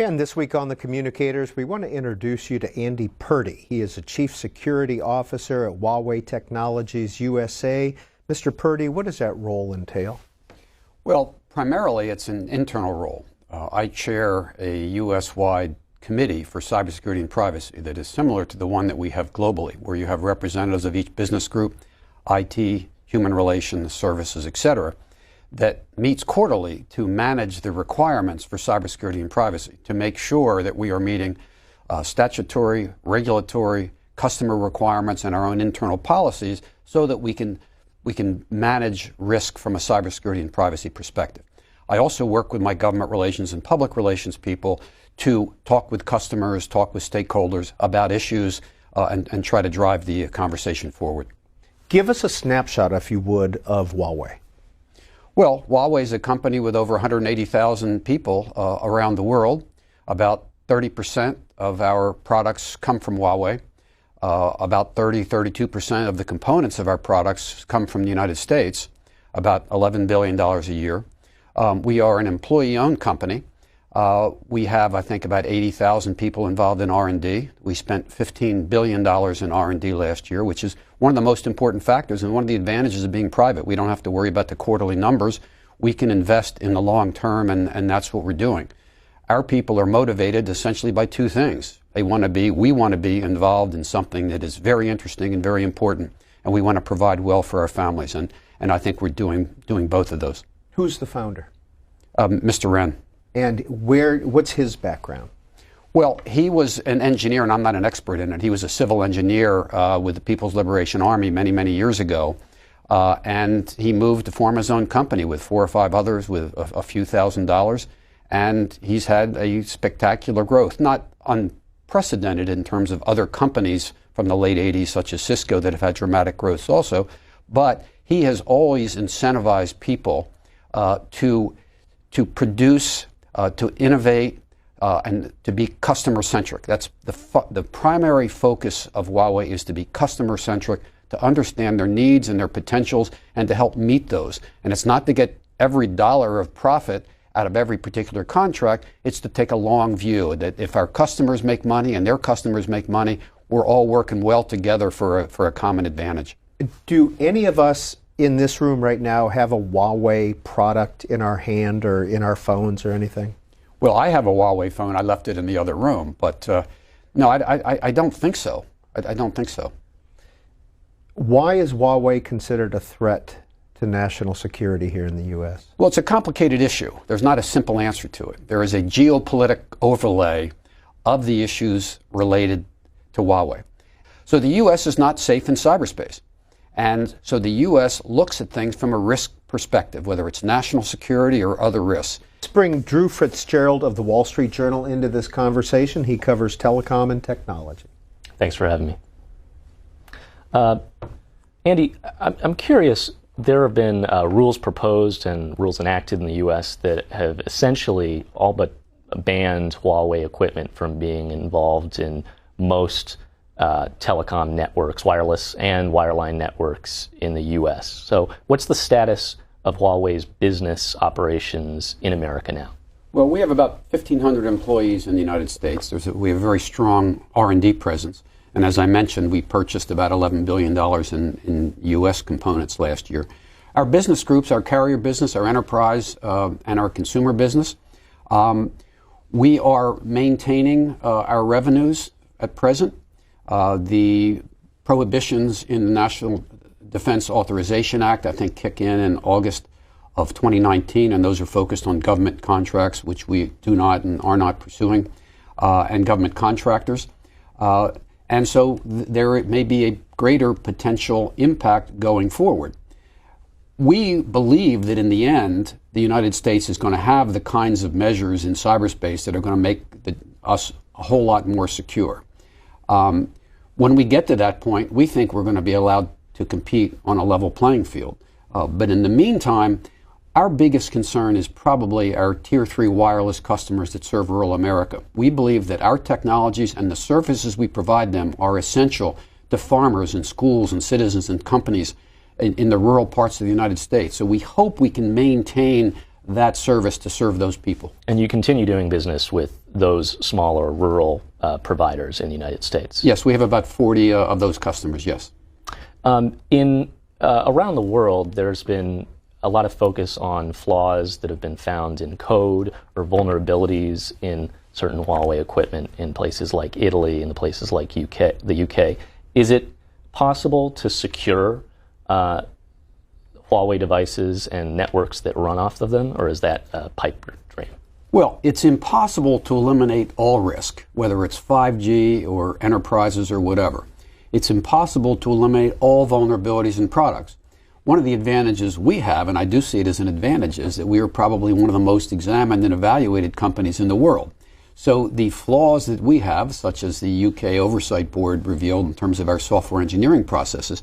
And this week on the Communicators, we want to introduce you to Andy Purdy. He is a Chief Security Officer at Huawei Technologies USA. Mr. Purdy, what does that role entail? Well, primarily it's an internal role. I chair a U.S.-wide committee for cybersecurity and privacy that is similar to the one that we have globally, where you have representatives of each business group, IT, human relations, services, etc., that meets quarterly to manage the requirements for cybersecurity and privacy, to make sure that we are meeting statutory, regulatory, customer requirements and our own internal policies so that we can manage risk from a cybersecurity and privacy perspective. I also work with my government relations and public relations people to talk with customers, talk with stakeholders about issues, and try to drive the conversation forward. Give us a snapshot, if you would, of Huawei. Well, Huawei is a company with over 180,000 people around the world. About 30% of our products come from Huawei. About 32% of the components of our products come from the United States, about $11 billion a year. We are an employee-owned company. We have, I think, about 80,000 people involved in R&D. We spent $15 billion in R&D last year, which is one of the most important factors and one of the advantages of being private. We don't have to worry about the quarterly numbers. We can invest in the long term, and that's what we're doing. Our people are motivated essentially by two things. We want to be involved in something that is very interesting and very important, and we want to provide well for our families, and I think we're doing both of those. Who's the founder? Mr. Wren. And what's his background? Well, he was an engineer, and I'm not an expert in it. He was a civil engineer with the People's Liberation Army many, many years ago. And he moved to form his own company with 4 or 5 others with a few $1,000s. And he's had a spectacular growth, not unprecedented in terms of other companies from the late 80s, such as Cisco, that have had dramatic growth also. But he has always incentivized people to produce, to innovate, and to be customer-centric. That's the primary focus of Huawei, is to be customer-centric, to understand their needs and their potentials, and to help meet those. And it's not to get every dollar of profit out of every particular contract. It's to take a long view, that if our customers make money and their customers make money, we're all working well together for a common advantage. Do any of us in this room right now have a Huawei product in our hand or in our phones or anything? Well, I have a Huawei phone. I left it in the other room, but no, I don't think so. I don't think so. Why is Huawei considered a threat to national security here in the U.S.? Well, it's a complicated issue. There's not a simple answer to it. There is a geopolitical overlay of the issues related to Huawei. So the U.S. is not safe in cyberspace. And so the U.S. looks at things from a risk perspective, whether it's national security or other risks. Let's bring Drew Fitzgerald of the Wall Street Journal into this conversation. He covers telecom and technology. Thanks for having me. Andy, I'm curious, there have been rules proposed and rules enacted in the U.S. that have essentially all but banned Huawei equipment from being involved in most telecom networks, wireless and wireline networks in the U.S. So what's the status of Huawei's business operations in America now? Well, we have about 1,500 employees in the United States. We have a very strong R&D presence. And as I mentioned, we purchased about $11 billion in U.S. components last year. Our business groups, our carrier business, our enterprise, and our consumer business, we are maintaining our revenues at present. The prohibitions in the National Defense Authorization Act, I think, kick in August of 2019, and those are focused on government contracts, which we do not and are not pursuing, and government contractors. And so there may be a greater potential impact going forward. We believe that in the end, the United States is going to have the kinds of measures in cyberspace that are going to make us a whole lot more secure. When we get to that point, we think we're going to be allowed to compete on a level playing field. But in the meantime, our biggest concern is probably our Tier 3 wireless customers that serve rural America. We believe that our technologies and the services we provide them are essential to farmers and schools and citizens and companies in the rural parts of the United States. So we hope we can maintain that service to serve those people. And you continue doing business with those smaller rural providers in the United States? Yes, we have about 40 of those customers, yes. Around the world, there's been a lot of focus on flaws that have been found in code or vulnerabilities in certain Huawei equipment in places like Italy and places like the UK. Is it possible to secure Huawei devices and networks that run off of them, or is that a pipe dream? Well, it's impossible to eliminate all risk, whether it's 5G or enterprises or whatever. It's impossible to eliminate all vulnerabilities in products. One of the advantages we have, and I do see it as an advantage, is that we are probably one of the most examined and evaluated companies in the world. So the flaws that we have, such as the UK Oversight Board revealed in terms of our software engineering processes,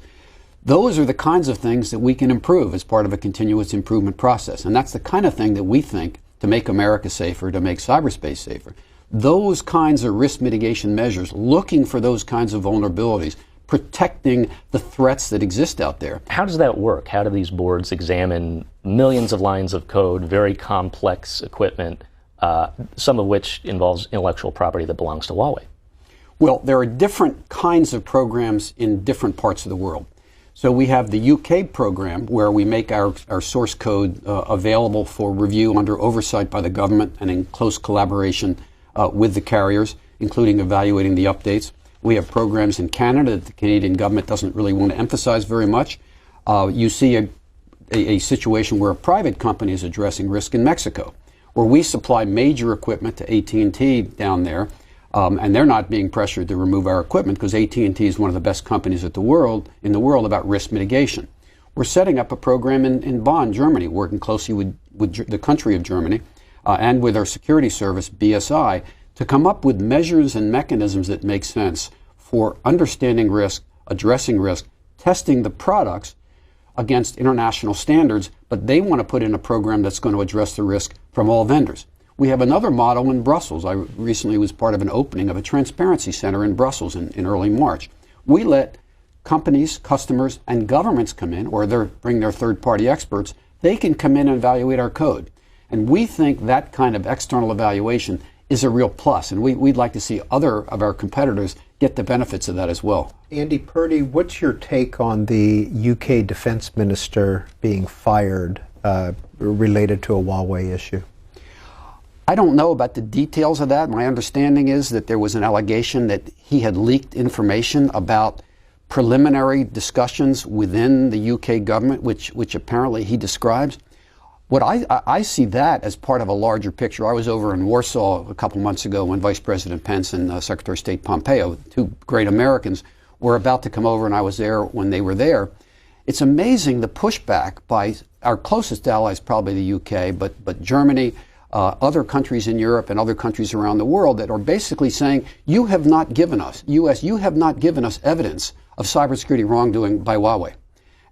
those are the kinds of things that we can improve as part of a continuous improvement process. And that's the kind of thing that we think to make America safer, to make cyberspace safer. Those kinds of risk mitigation measures, looking for those kinds of vulnerabilities, protecting the threats that exist out there. How does that work? How do these boards examine millions of lines of code, very complex equipment, some of which involves intellectual property that belongs to Huawei? Well, there are different kinds of programs in different parts of the world. So we have the UK program where we make our source code available for review under oversight by the government and in close collaboration with the carriers, including evaluating the updates. We have programs in Canada that the Canadian government doesn't really want to emphasize very much. You see a situation where a private company is addressing risk in Mexico, where we supply major equipment to AT&T down there, and they're not being pressured to remove our equipment because AT&T is one of the best companies in the world about risk mitigation. We're setting up a program in Bonn, Germany, working closely with the country of Germany and with our security service, BSI, to come up with measures and mechanisms that make sense for understanding risk, addressing risk, testing the products against international standards, but they want to put in a program that's going to address the risk from all vendors. We have another model in Brussels. I recently was part of an opening of a transparency center in Brussels in early March. We let companies, customers, and governments come in, or bring their third-party experts. They can come in and evaluate our code. And we think that kind of external evaluation is a real plus, and we'd like to see other of our competitors get the benefits of that as well. Andy Purdy, what's your take on the UK defense minister being fired related to a Huawei issue? I don't know about the details of that. My understanding is that there was an allegation that he had leaked information about preliminary discussions within the UK government, which apparently he describes. What I see that as part of a larger picture. I was over in Warsaw a couple months ago when Vice President Pence and Secretary of State Pompeo, two great Americans, were about to come over, and I was there when they were there. It's amazing the pushback by our closest allies, probably the UK, but Germany, other countries in Europe and other countries around the world that are basically saying, you have not given us, U.S., you have not given us evidence of cybersecurity wrongdoing by Huawei.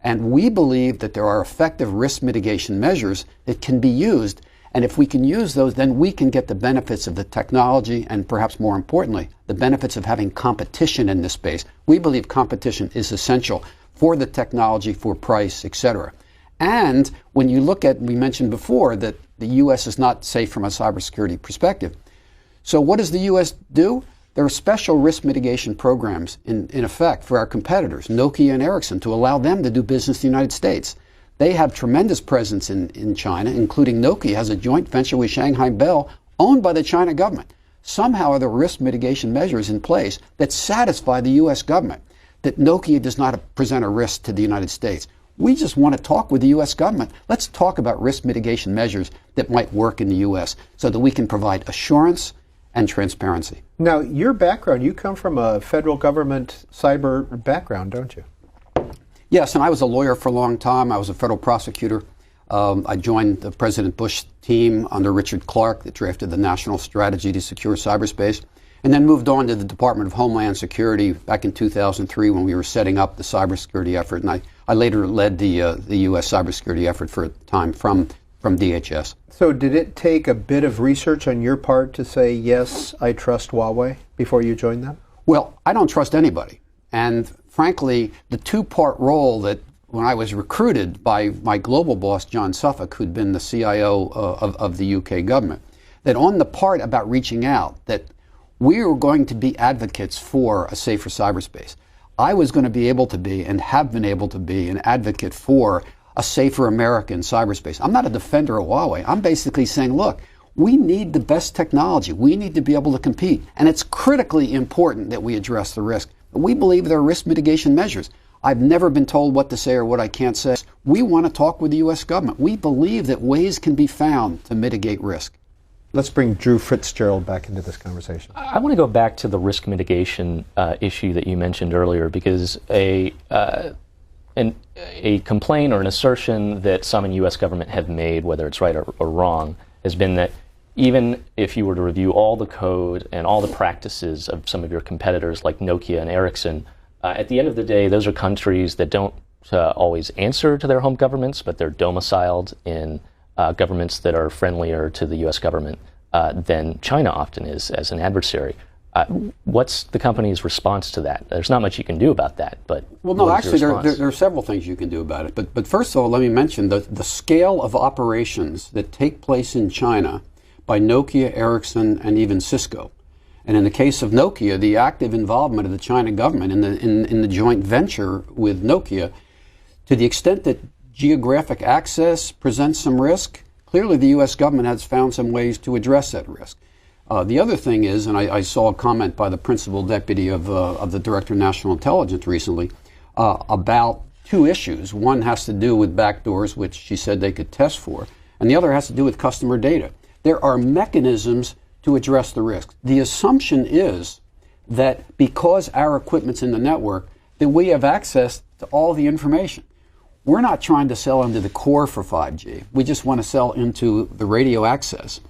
And we believe that there are effective risk mitigation measures that can be used. And if we can use those, then we can get the benefits of the technology and perhaps more importantly, the benefits of having competition in this space. We believe competition is essential for the technology, for price, etc. And when you look at, we mentioned before that the U.S. is not safe from a cybersecurity perspective. So what does the U.S. do? There are special risk mitigation programs in effect for our competitors, Nokia and Ericsson, to allow them to do business in the United States. They have tremendous presence in China, including Nokia has a joint venture with Shanghai Bell owned by the China government. Somehow there are risk mitigation measures in place that satisfy the U.S. government, that Nokia does not present a risk to the United States. We just want to talk with the U.S. government. Let's talk about risk mitigation measures that might work in the U.S. so that we can provide assurance and transparency. Now, your background, you come from a federal government cyber background, don't you? Yes, and I was a lawyer for a long time. I was a federal prosecutor. I joined the President Bush team under Richard Clark that drafted the National Strategy to Secure Cyberspace, and then moved on to the Department of Homeland Security back in 2003 when we were setting up the cybersecurity effort. And I later led the U.S. cybersecurity effort for a time from DHS. So did it take a bit of research on your part to say, yes, I trust Huawei before you joined them? Well, I don't trust anybody. And frankly, the two-part role that when I was recruited by my global boss, John Suffolk, who'd been the CIO of the UK government, that on the part about reaching out, that we were going to be advocates for a safer cyberspace. I was going to be able to be, and have been able to be, an advocate for a safer American cyberspace. I'm not a defender of Huawei. I'm basically saying, look, we need the best technology. We need to be able to compete. And it's critically important that we address the risk. But we believe there are risk mitigation measures. I've never been told what to say or what I can't say. We want to talk with the U.S. government. We believe that ways can be found to mitigate risk. Let's bring Drew Fitzgerald back into this conversation. I want to go back to the risk mitigation issue that you mentioned earlier, because a complaint or an assertion that some in U.S. government have made, whether it's right or wrong, has been that even if you were to review all the code and all the practices of some of your competitors like Nokia and Ericsson, at the end of the day, those are countries that don't always answer to their home governments, but they're domiciled in governments that are friendlier to the U.S. government than China often is as an adversary. What's the company's response to that? There's not much you can do about that, but well, no, actually, there are several things you can do about it. But first of all, let me mention the scale of operations that take place in China by Nokia, Ericsson, and even Cisco. And in the case of Nokia, the active involvement of the China government in the joint venture with Nokia, to the extent that geographic access presents some risk, clearly the U.S. government has found some ways to address that risk. The other thing is, and I saw a comment by the principal deputy of the Director of National Intelligence recently about two issues. One has to do with backdoors, which she said they could test for, and the other has to do with customer data. There are mechanisms to address the risk. The assumption is that because our equipment's in the network, that we have access to all the information. We're not trying to sell into the core for 5G. We just want to sell into the radio access.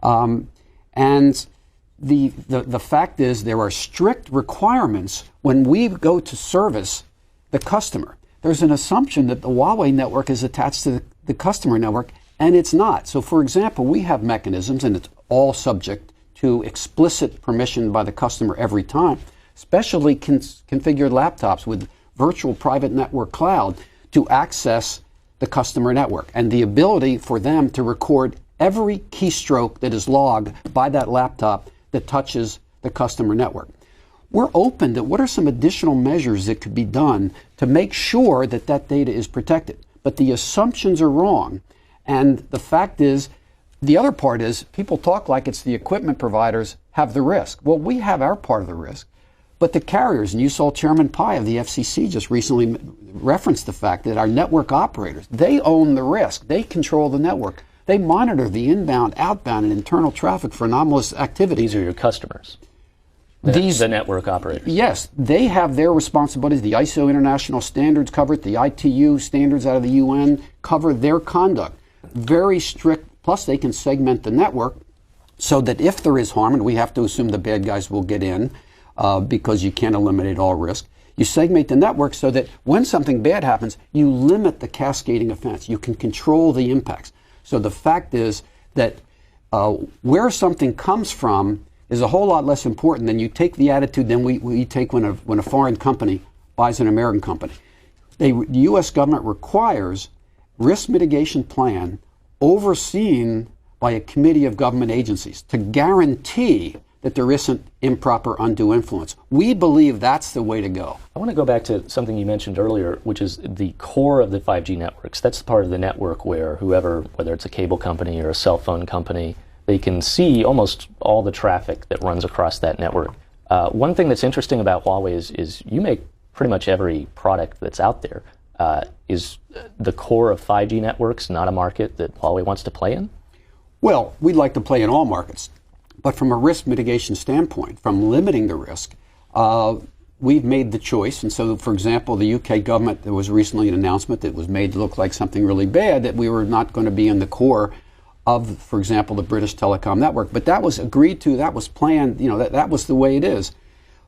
And the fact is there are strict requirements when we go to service the customer. There's an assumption that the Huawei network is attached to the customer network, and it's not. So, for example, we have mechanisms, and it's all subject to explicit permission by the customer every time, specially configured laptops with virtual private network cloud to access the customer network, and the ability for them to record every keystroke that is logged by that laptop that touches the customer network. We're open to what are some additional measures that could be done to make sure that that data is protected. But the assumptions are wrong. And the fact is, the other part is, people talk like it's the equipment providers have the risk. Well, we have our part of the risk. But the carriers, and you saw Chairman Pai of the FCC just recently referenced the fact that our network operators, they own the risk. They control the network. They monitor the inbound, outbound, and internal traffic for anomalous activities. These are your customers. The network operators. Yes, they have their responsibilities. The ISO international standards cover it. The ITU standards out of the UN cover their conduct. Very strict. Plus, they can segment the network so that if there is harm, and we have to assume the bad guys will get in, because you can't eliminate all risk. You segment the network so that when something bad happens, you limit the cascading offense. You can control the impacts. So the fact is that where something comes from is a whole lot less important than you take the attitude than we take when a foreign company buys an American company. The U.S. government requires risk mitigation plan overseen by a committee of government agencies to guarantee that there isn't improper undue influence. We believe that's the way to go. I want to go back to something you mentioned earlier, which is the core of the 5G networks. That's the part of the network where whether it's a cable company or a cell phone company, they can see almost all the traffic that runs across that network. One thing that's interesting about Huawei is you make pretty much every product that's out there. Is the core of 5G networks not a market that Huawei wants to play in? Well, we'd like to play in all markets. But from a risk mitigation standpoint, from limiting the risk, we've made the choice. And so, for example, the UK government, there was recently an announcement that was made to look like something really bad, that we were not going to be in the core of, for example, the British telecom network. But that was agreed to, that was planned, that was the way it is.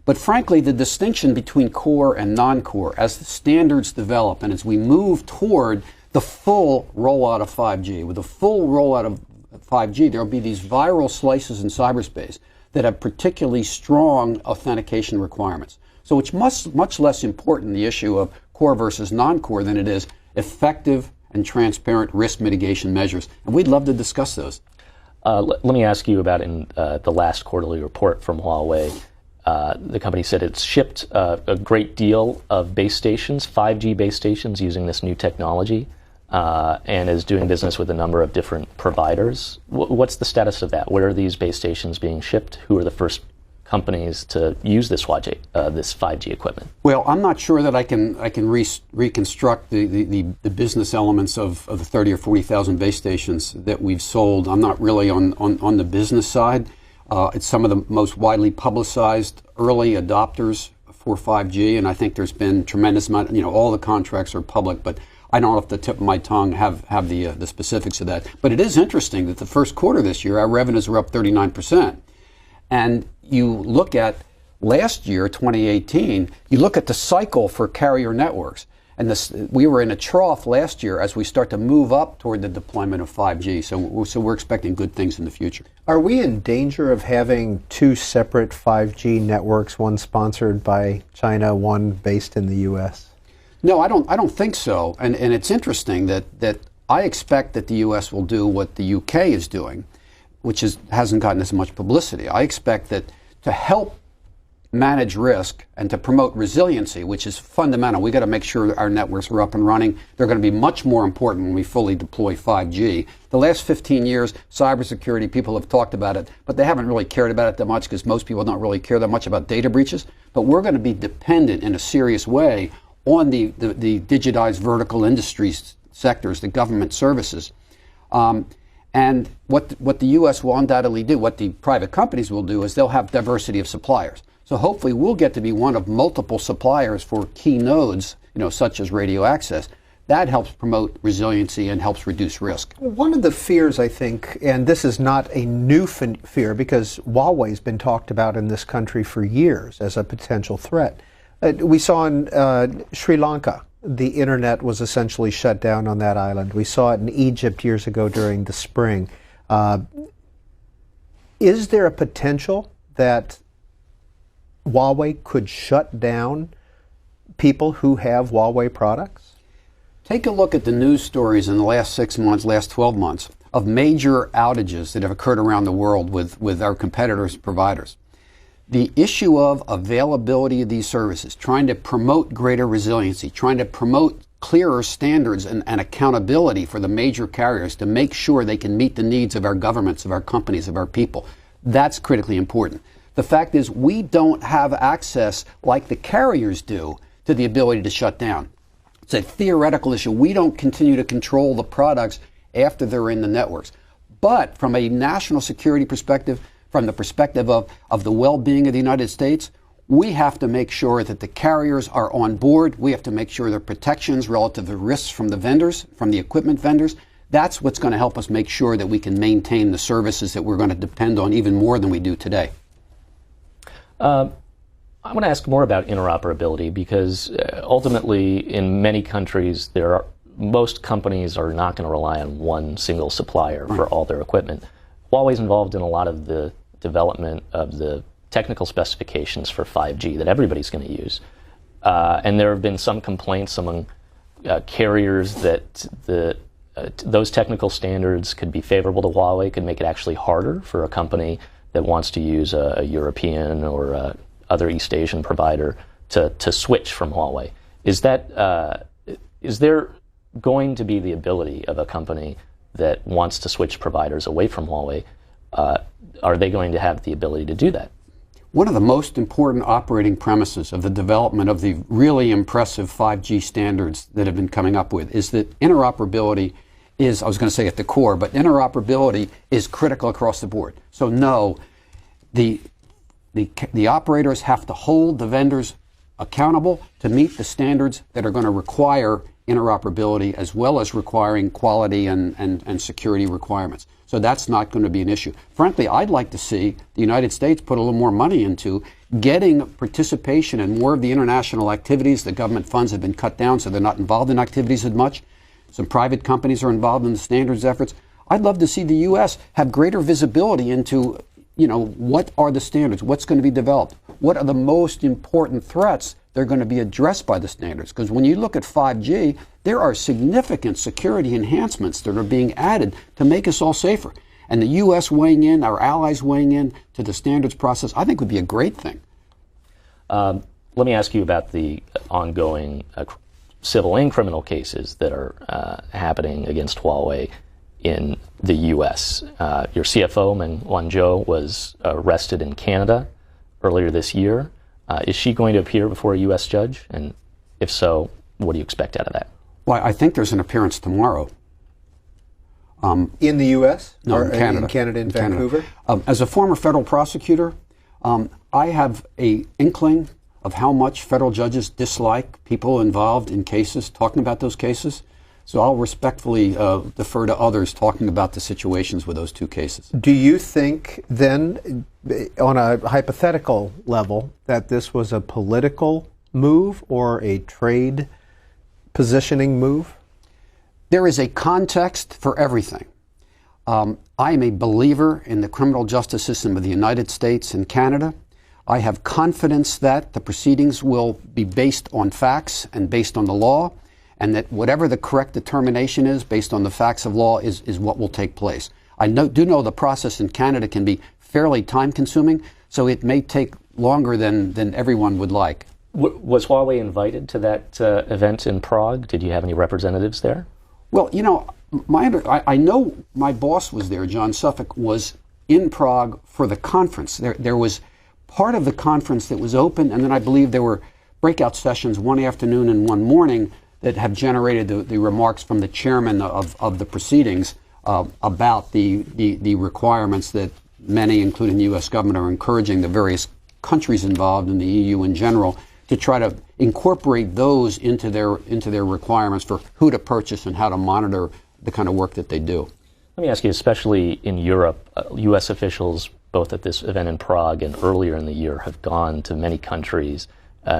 But frankly, the distinction between core and non-core, as the standards develop and as we move toward the full rollout of 5G, with the full rollout of 5G, there will be these viral slices in cyberspace that have particularly strong authentication requirements. So it's much less important, the issue of core versus non-core than it is effective and transparent risk mitigation measures. And we'd love to discuss those. Let me ask you about in the last quarterly report from Huawei. The company said it's shipped a great deal of base stations, 5G base stations, using this new technology, and is doing business with a number of different providers. What's the status of that? Where are these base stations being shipped? Who are the first companies to use this 5G equipment? Well, I'm not sure that I can reconstruct the business elements of the 30 or 40,000 base stations that we've sold. I'm not really on the business side. It's some of the most widely publicized early adopters for 5G, and I think there's been tremendous amount. All the contracts are public, but I don't off the tip of my tongue have the specifics of that. But it is interesting that the first quarter this year, our revenues were up 39%. And you look at last year, 2018, you look at the cycle for carrier networks. And we were in a trough last year as we start to move up toward the deployment of 5G. So we're expecting good things in the future. Are we in danger of having two separate 5G networks, one sponsored by China, one based in the U.S.? No, I don't think so. And it's interesting that I expect that the U.S. will do what the U.K. is doing, which hasn't gotten as much publicity. I expect that to help manage risk and to promote resiliency, which is fundamental. We got to make sure our networks are up and running. They're going to be much more important when we fully deploy 5G. The last 15 years, cybersecurity, people have talked about it, but they haven't really cared about it that much because most people don't really care that much about data breaches. But we're going to be dependent in a serious way on the digitized vertical industries sectors, the government services. And what the U.S. will undoubtedly do, what the private companies will do, is they'll have diversity of suppliers. So hopefully we'll get to be one of multiple suppliers for key nodes, such as radio access. That helps promote resiliency and helps reduce risk. One of the fears, I think, and this is not a new fear because Huawei's been talked about in this country for years as a potential threat. We saw in Sri Lanka, the internet was essentially shut down on that island. We saw it in Egypt years ago during the spring. Is there a potential that Huawei could shut down people who have Huawei products? Take a look at the news stories in the last 6 months, last 12 months, of major outages that have occurred around the world with our competitors' providers. The issue of availability of these services, trying to promote greater resiliency, trying to promote clearer standards and accountability for the major carriers to make sure they can meet the needs of our governments, of our companies, of our people, that's critically important. The fact is we don't have access like the carriers do to the ability to shut down. It's a theoretical issue. We don't continue to control the products after they're in the networks. But from a national security perspective, from the perspective of the well-being of the United States, we have to make sure that the carriers are on board. We have to make sure there are protections relative to risks from the vendors, from the equipment vendors. That's what's going to help us make sure that we can maintain the services that we're going to depend on even more than we do today. I want to ask more about interoperability because ultimately in many countries most companies are not going to rely on one single supplier for all their equipment. Huawei's involved in a lot of the development of the technical specifications for 5G that everybody's going to use. And there have been some complaints among carriers that those technical standards could be favorable to Huawei, could make it actually harder for a company that wants to use a European or other East Asian provider to switch from Huawei. Is there going to be the ability of a company that wants to switch providers away from Huawei? Are they going to have the ability to do that? One of the most important operating premises of the development of the really impressive 5G standards that have been coming up with is that interoperability is, I was going to say at the core, but interoperability is critical across the board. So no, the operators have to hold the vendors accountable to meet the standards that are going to require interoperability as well as requiring quality and security requirements. So that's not going to be an issue. Frankly, I'd like to see the United States put a little more money into getting participation in more of the international activities. The government funds have been cut down, so they're not involved in activities as much. Some private companies are involved in the standards efforts. I'd love to see the U.S. have greater visibility into, what are the standards? What's going to be developed? What are the most important threats they're going to be addressed by the standards. Because when you look at 5G, there are significant security enhancements that are being added to make us all safer. And the U.S. weighing in, our allies weighing in to the standards process, I think would be a great thing. Let me ask you about the ongoing civil and criminal cases that are happening against Huawei in the U.S. Your CFO, Meng Wanzhou, was arrested in Canada earlier this year. Is she going to appear before a U.S. judge? And if so, what do you expect out of that? Well, I think there's an appearance tomorrow. In the U.S.? No, or in Canada. In Canada, in Vancouver? As a former federal prosecutor, I have an inkling of how much federal judges dislike people involved in cases, talking about those cases. So I'll respectfully defer to others talking about the situations with those two cases. Do you think then, on a hypothetical level, that this was a political move or a trade positioning move? There is a context for everything. I am a believer in the criminal justice system of the United States and Canada. I have confidence that the proceedings will be based on facts and based on the law, and that whatever the correct determination is based on the facts of law is what will take place. I do know the process in Canada can be fairly time-consuming, so it may take longer than everyone would like. Was Huawei invited to that event in Prague? Did you have any representatives there? Well, you know, I know my boss was there, John Suffolk, was in Prague for the conference. There was part of the conference that was open, and then I believe there were breakout sessions one afternoon and one morning that have generated the remarks from the chairman of the proceedings about the requirements that many, including the U.S. government, are encouraging the various countries involved in the EU in general to try to incorporate those into their requirements for who to purchase and how to monitor the kind of work that they do. Let me ask you, especially in Europe, U.S. officials, both at this event in Prague and earlier in the year, have gone to many countries,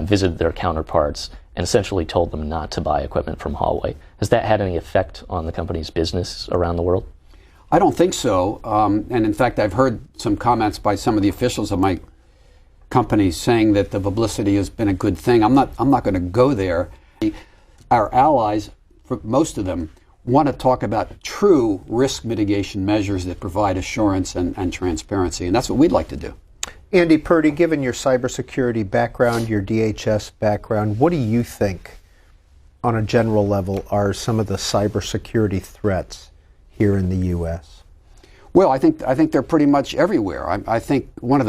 visited their counterparts, and essentially told them not to buy equipment from Huawei. Has that had any effect on the company's business around the world? I don't think so. And in fact, I've heard some comments by some of the officials of my company saying that the publicity has been a good thing. I'm not going to go there. Our allies, for most of them, want to talk about true risk mitigation measures that provide assurance and transparency, and that's what we'd like to do. Andy Purdy, given your cybersecurity background, your DHS background, what do you think, on a general level, are some of the cybersecurity threats here in the U.S.? Well, I think they're pretty much everywhere. I think one of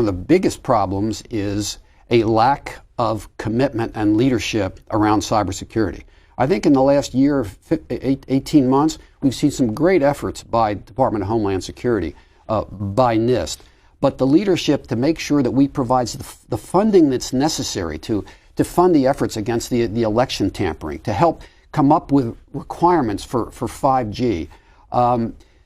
the biggest problems is a lack of commitment and leadership around cybersecurity. I think in the last year, 18 months, we've seen some great efforts by Department of Homeland Security, by NIST, but the leadership to make sure that we provide the funding that's necessary to fund the efforts against the election tampering, to help come up with requirements for 5G,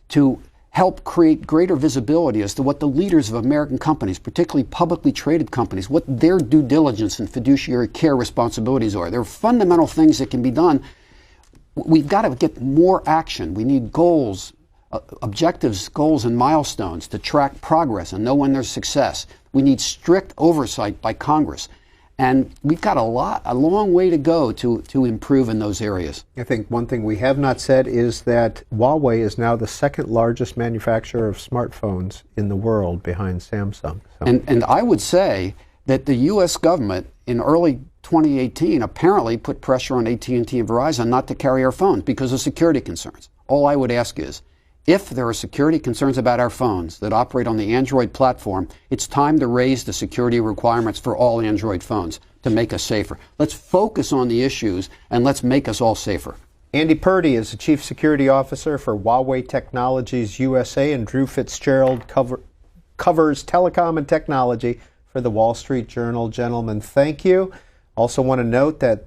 to help create greater visibility as to what the leaders of American companies, particularly publicly traded companies, what their due diligence and fiduciary care responsibilities are. There are fundamental things that can be done. We've got to get more action. We need goals, objectives, goals, and milestones to track progress and know when there's success. We need strict oversight by Congress. And we've got a long way to go to improve in those areas. I think one thing we have not said is that Huawei is now the second largest manufacturer of smartphones in the world behind Samsung. So. And I would say that the U.S. government in early 2018 apparently put pressure on AT&T and Verizon not to carry our phones because of security concerns. All I would ask is, if there are security concerns about our phones that operate on the Android platform, it's time to raise the security requirements for all Android phones to make us safer. Let's focus on the issues and let's make us all safer. Andy Purdy is the Chief Security Officer for Huawei Technologies USA, and Drew Fitzgerald covers telecom and technology for the Wall Street Journal. Gentlemen, thank you. Also want to note that